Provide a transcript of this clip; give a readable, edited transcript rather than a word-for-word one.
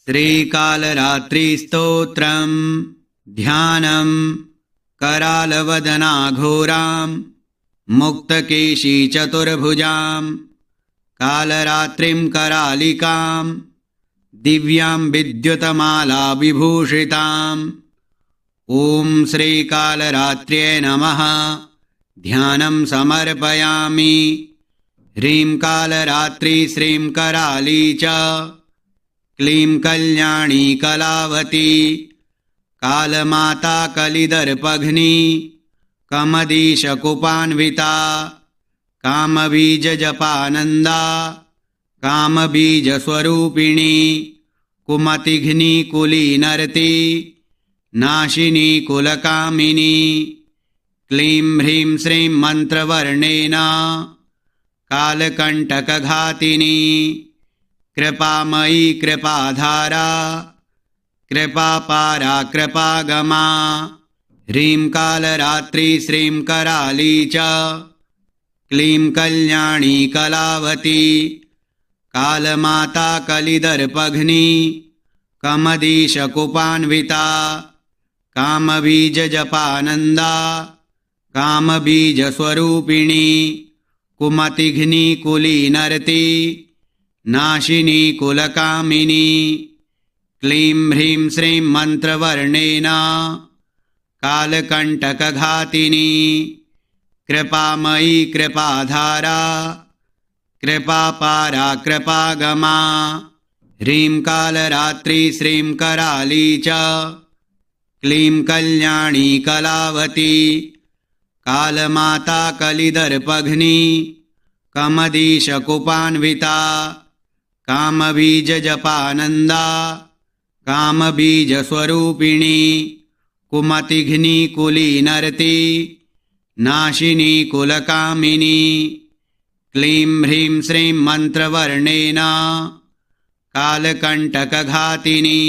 श्रीकालरात्रिस्तोत्रम् ध्यानम् करालवदनाघोराम् मुक्तकेशी चतुर्भुजाम् कालरात्रिं करालिकाम् दिव्यां विद्युतमाला विभूषिताम्। ॐ श्रीकालरात्र्यै नमः। ध्यानं समर्पयामि। ह्रीं कालरात्रि श्रीं कराली च क्लीं कल्याणी कलावती कालमाता कलिदर्पघ्नी कमदीशकुपान्विता कामबीजजपानन्दा कामबीजस्वरूपिणी कुमतिघ्नी कुलीनर्ती नाशिनी कुलकामिनी। क्लीं ह्रीं श्रीं मन्त्रवर्णेन कालकण्टकघातिनी कृपामयी कृपाधारा कृपापारा कृपागमा। ह्रीं कालरात्रि श्रीं कराली च क्लीं कल्याणी कलावती कालमाता कलिदर्पघ्नी कमदीशकुपान्विता कामबीजजपानन्दा कामबीजस्वरूपिणी कुमतिघ्नी कुलीनर्ती नाशिनी कुलकामिनी। क्लीं ह्रीं श्रीं मन्त्रवर्णेन कालकण्टकघातिनी कृपामयी कृपाधारा कृपापारा कृपागमा। ह्रीं कालरात्रि श्रीं कराली च क्लीं कल्याणी कलावती कालमाता कलिदर्पघ्नी कमदीशकुपान्विता कामबीजजपानन्दा कामबीजस्वरूपिणी कुमतिघ्नी कुलीनर्ती नाशिनी कुलकामिनी। क्लीं ह्रीं श्रीं मन्त्रवर्णेन कालकण्टकघातिनी